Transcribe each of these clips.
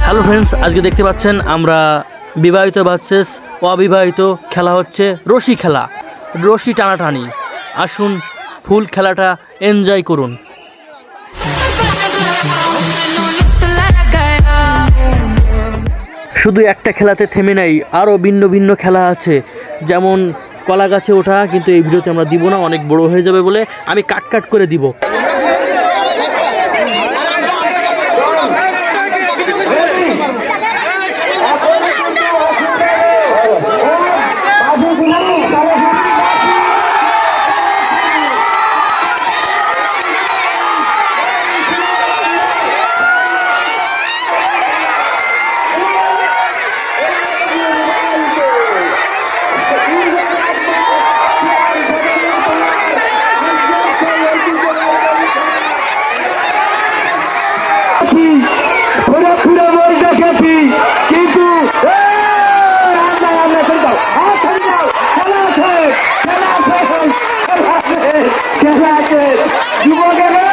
Hello friends, আজকে দেখতে পাচ্ছেন আমরা বিবাহিত ভার্সেস অবিবাহিত খেলা হচ্ছে রশি খেলা, রশি টানাটানি। আসুন ফুল খেলাটা এনজয় করুন। শুধু একটা খেলাতে থেমে নাই, আরও ভিন্ন ভিন্ন খেলা আছে, যেমন কলা গাছে ওঠা, কিন্তু এই ভিডিওতে আমরা দিব না, অনেক বড় হয়ে যাবে বলে আমি কাট করে দিব। কিন্তু যুবকেরা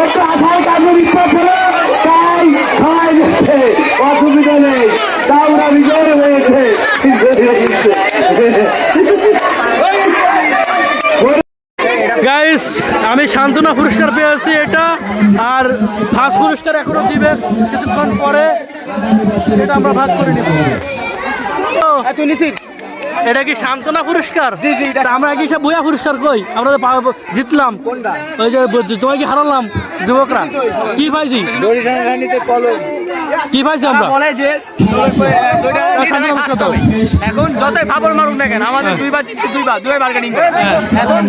একটু আশায় কাজের ইচ্ছা ছিল, তাই সবাই গেছে, অসুবিধা নেই, তাওরা বিজয় হয়েছে। গাইস, আমি সান্ত্বনা পুরস্কার পেয়েছি এটা, আর ফার্স্ট পুরস্কার এখনো দিবে কিছুক্ষণ পরে, এটা আমরা ভাগ করে নিব। তুই নিছিস এটা কি সান্ত্বনা পুরস্কার? জি জি, আমরা কি সব বইয়া পুরস্কার কই? আমরা তো জিতলাম। কোনটা? ওই যে তোমায় কি হারালাম যুবকরা। কি পাইছি? কি পাইছি আমরা? বলে যে এখন যতই ফাবর মারুক না কেন, আমাদের দুইবার জিতছে, দুইবার বার্গেনিং এখন